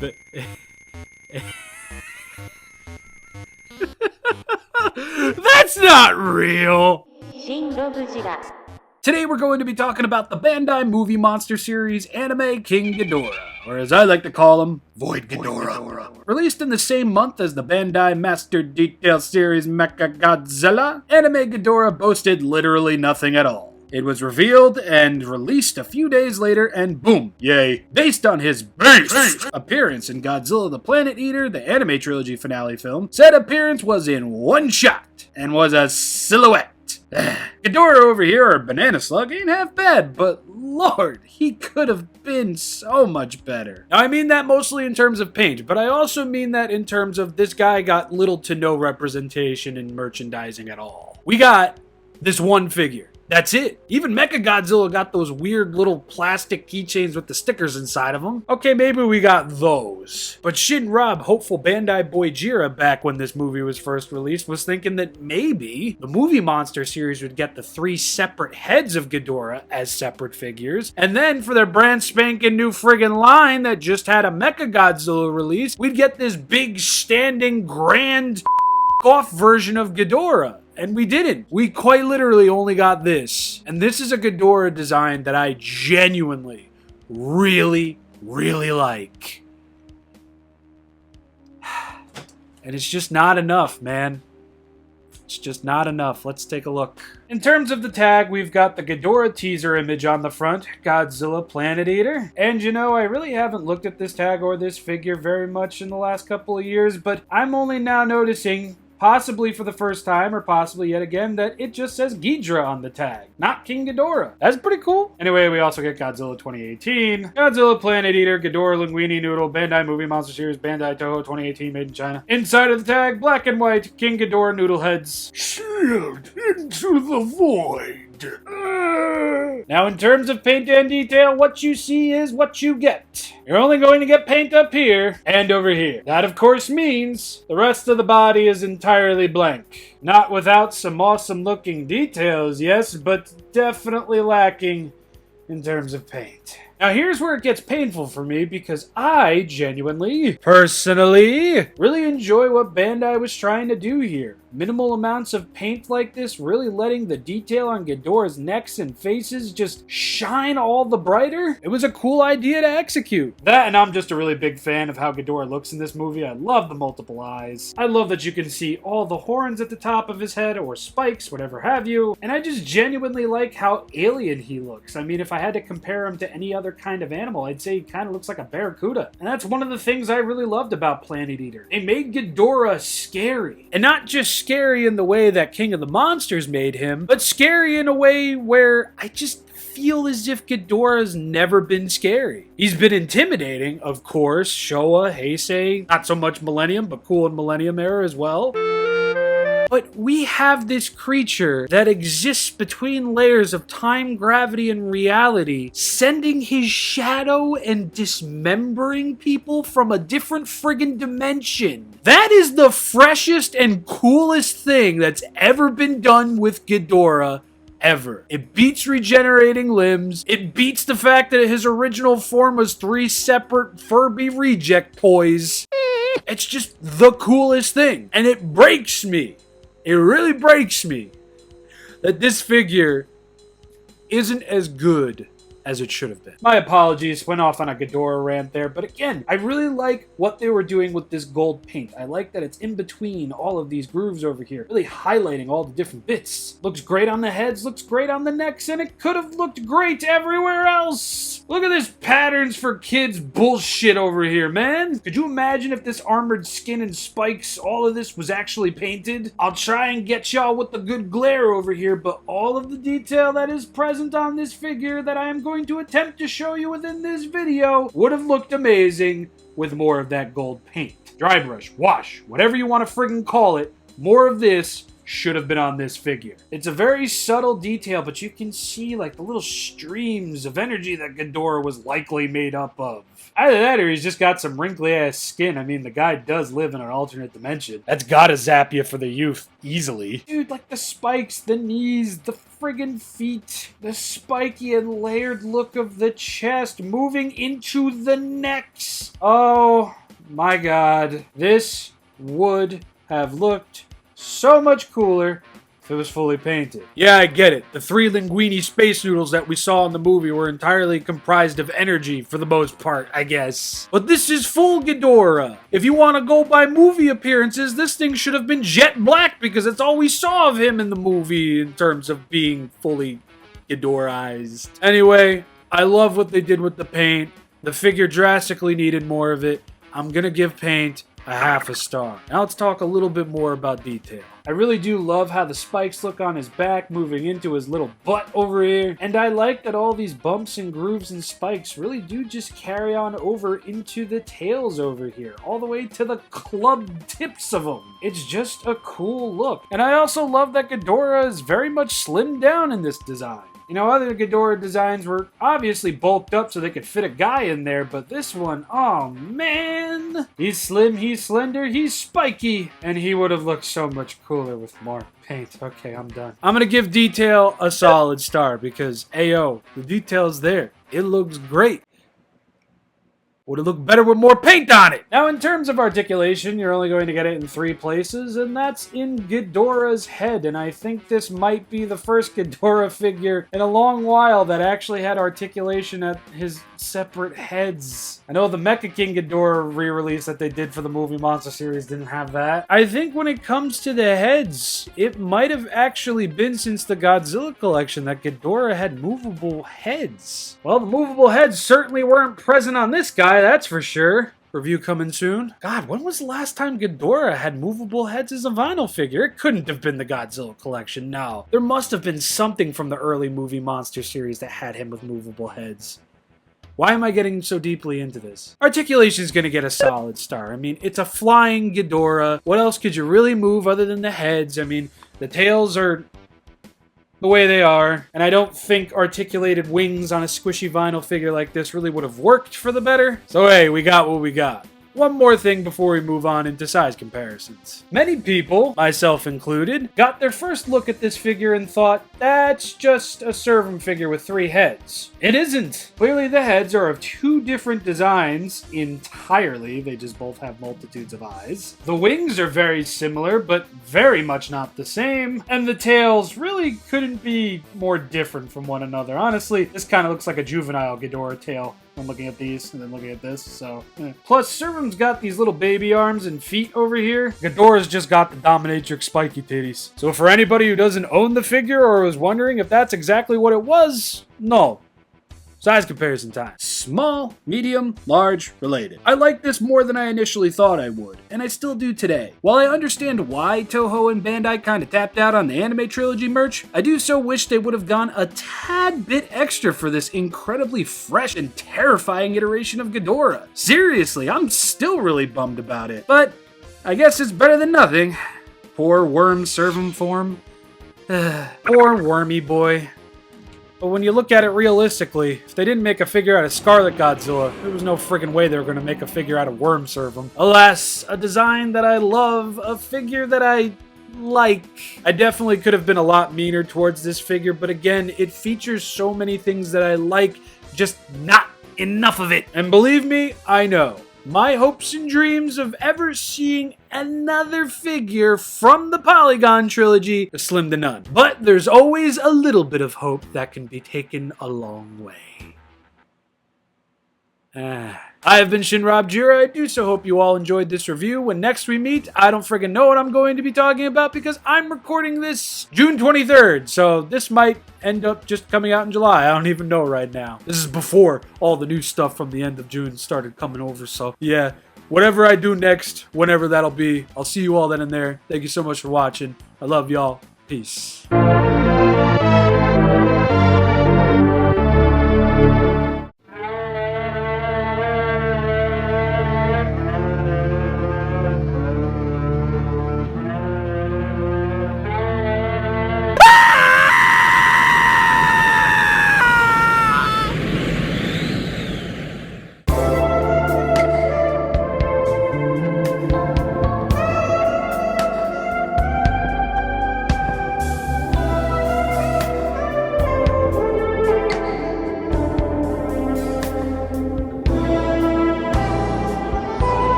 But that's not real! ShinRobjira. Today we're going to be talking about the Bandai movie monster series anime King Ghidorah, or as I like to call him, Void Ghidorah. Released in the same month as the Bandai Master Detail series Mecha Godzilla, anime Ghidorah boasted literally nothing at all. It was revealed and released a few days later, and boom, yay. Based on his beast appearance in Godzilla the Planet Eater, the anime trilogy finale film, said appearance was in one shot and was a silhouette. Ghidorah over here, or Banana Slug, ain't half bad, but lord, he could have been so much better. Now, I mean that mostly in terms of paint, but I also mean that in terms of this guy got little to no representation in merchandising at all. We got this one figure. That's it. Even Mechagodzilla got those weird little plastic keychains with the stickers inside of them. Okay, maybe we got those. But ShinRob, hopeful Bandai boy Gidrah, back when this movie was first released, was thinking that maybe the movie monster series would get the 3 separate heads of Ghidorah as separate figures. And then for their brand spanking new friggin' line that just had a Mechagodzilla release, we'd get this big standing grand off version of Ghidorah. And we didn't. We quite literally only got this. And this is a Ghidorah design that I genuinely, really like. And it's just not enough, man. It's just not enough. Let's take a look. In terms of the tag, we've got the Ghidorah teaser image on the front, Godzilla Planet Eater. And you know, I really haven't looked at this tag or this figure very much in the last couple of years, but I'm only now noticing, possibly for the first time, or possibly yet again, that it just says Gidrah on the tag, not King Ghidorah. That's pretty cool. Anyway, we also get Godzilla 2018, Godzilla Planet Eater, Ghidorah Linguini Noodle, Bandai Movie Monster Series, Bandai Toho 2018, made in China. Inside of the tag, black and white, King Ghidorah noodle heads. Shield into the void. Now, in terms of paint and detail, what you see is what you get. You're only going to get paint up here and over here. That, of course, means the rest of the body is entirely blank. Not without some awesome looking details, yes, but definitely lacking in terms of paint. Now, here's where it gets painful for me, because I genuinely, personally, really enjoy what Bandai was trying to do here. Minimal amounts of paint like this, really letting the detail on Ghidorah's necks and faces just shine all the brighter. It was a cool idea to execute. That, and I'm just a really big fan of how Ghidorah looks in this movie. I love the multiple eyes. I love that you can see all the horns at the top of his head, or spikes, whatever have you. And I just genuinely like how alien he looks. I mean, if I had to compare him to any other kind of animal, I'd say he kind of looks like a barracuda. And that's one of the things I really loved about Planet Eater. They made Ghidorah scary. And not just scary in the way that King of the Monsters made him, but scary in a way where I just feel as if Ghidorah's never been scary. He's been intimidating, of course, Showa, Heisei, not so much Millennium, but cool in Millennium era as well. But we have this creature that exists between layers of time, gravity, and reality, sending his shadow and dismembering people from a different friggin' dimension. That is the freshest and coolest thing that's ever been done with Ghidorah ever. It beats regenerating limbs. It beats the fact that his original form was 3 separate Furby reject toys. It's just the coolest thing. And it breaks me. It really breaks me that this figure isn't as good as it should have been. My apologies, went off on a Ghidorah rant there, but again, I really like what they were doing with this gold paint. I like that it's in between all of these grooves over here, really highlighting all the different bits. Looks great on the heads, looks great on the necks, and it could have looked great everywhere else. Look at this patterns for kids bullshit over here, man. Could you imagine if this armored skin and spikes, all of this was actually painted? I'll try and get y'all with the good glare over here, but all of the detail that is present on this figure that I am going to attempt to show you within this video would have looked amazing with more of that gold paint. Dry brush, wash, whatever you want to friggin' call it, more of this should have been on this figure. It's a very subtle detail, but you can see like the little streams of energy that Ghidorah was likely made up of. Either that or he's just got some wrinkly ass skin. I mean, the guy does live in an alternate dimension. That's gotta zap you for the youth easily. Dude, like the spikes, the knees, the friggin' feet, the spiky and layered look of the chest moving into the necks. Oh my god. This would have looked so much cooler if it was fully painted. Yeah, I get it. The 3 linguini space noodles that we saw in the movie were entirely comprised of energy for the most part, I guess. But this is full Ghidorah. If you want to go by movie appearances, this thing should have been jet black because that's all we saw of him in the movie in terms of being fully Ghidorahized. Anyway, I love what they did with the paint. The figure drastically needed more of it. I'm gonna give paint a half a star. Now let's talk a little bit more about detail. I really do love how the spikes look on his back moving into his little butt over here. And I like that all these bumps and grooves and spikes really do just carry on over into the tails over here, all the way to the club tips of them. It's just a cool look. And I also love that Ghidorah is very much slimmed down in this design. You know, other Ghidorah designs were obviously bulked up so they could fit a guy in there, but this one, oh man! He's slim, he's slender, he's spiky, and he would have looked so much cooler with more paint. Okay, I'm done. I'm gonna give detail a solid star because, ayo, the detail's there. It looks great. Would it look better with more paint on it? Now, in terms of articulation, you're only going to get it in 3 places, and that's in Ghidorah's head. And I think this might be the first Ghidorah figure in a long while that actually had articulation at his separate heads. I know the Mecha King Ghidorah re-release that they did for the movie monster series didn't have that. I think when it comes to the heads, it might have actually been since the Godzilla collection that Ghidorah had movable heads. Well, the movable heads certainly weren't present on this guy, that's for sure. Review coming soon. God, when was the last time Ghidorah had movable heads as a vinyl figure? It couldn't have been the Godzilla collection, no. There must have been something from the early movie monster series that had him with movable heads. Why am I getting so deeply into this? Articulation's gonna get a solid star. I mean, it's a flying Ghidorah. What else could you really move other than the heads? I mean, the tails are the way they are, and I don't think articulated wings on a squishy vinyl figure like this really would have worked for the better. So hey, we got what we got. One more thing before we move on into size comparisons. Many people, myself included, got their first look at this figure and thought, that's just a Servum figure with 3 heads. It isn't. Clearly the heads are of 2 different designs entirely. They just both have multitudes of eyes. The wings are very similar, but very much not the same. And the tails really couldn't be more different from one another. Honestly, this kind of looks like a juvenile Ghidorah tail. I'm looking at these and then looking at this, so. Plus, Servum's got these little baby arms and feet over here. Ghidorah's just got the dominatrix spiky titties. So for anybody who doesn't own the figure or was wondering if that's exactly what it was, no. Size comparison time. Small, medium, large, related. I like this more than I initially thought I would, and I still do today. While I understand why Toho and Bandai kinda tapped out on the anime trilogy merch, I do so wish they would have gone a tad bit extra for this incredibly fresh and terrifying iteration of Ghidorah. Seriously, I'm still really bummed about it, but I guess it's better than nothing. Poor worm Servum form. Poor wormy boy. But when you look at it realistically, if they didn't make a figure out of Scarlet Godzilla, there was no friggin' way they were going to make a figure out of Worm Servum. Alas, a design that I love, a figure that I like. I definitely could have been a lot meaner towards this figure, but again, it features so many things that I like, just not enough of it. And believe me, I know. My hopes and dreams of ever seeing another figure from the Polygon trilogy are slim to none. But there's always a little bit of hope that can be taken a long way. I have been ShinRobjira. I do so hope you all enjoyed this review. When next we meet, I don't friggin' know what I'm going to be talking about because I'm recording this June 23rd. So this might end up just coming out in July. I don't even know right now. This is before all the new stuff from the end of June started coming over. So yeah, whatever I do next, whenever that'll be, I'll see you all then and there. Thank you so much for watching. I love y'all. Peace.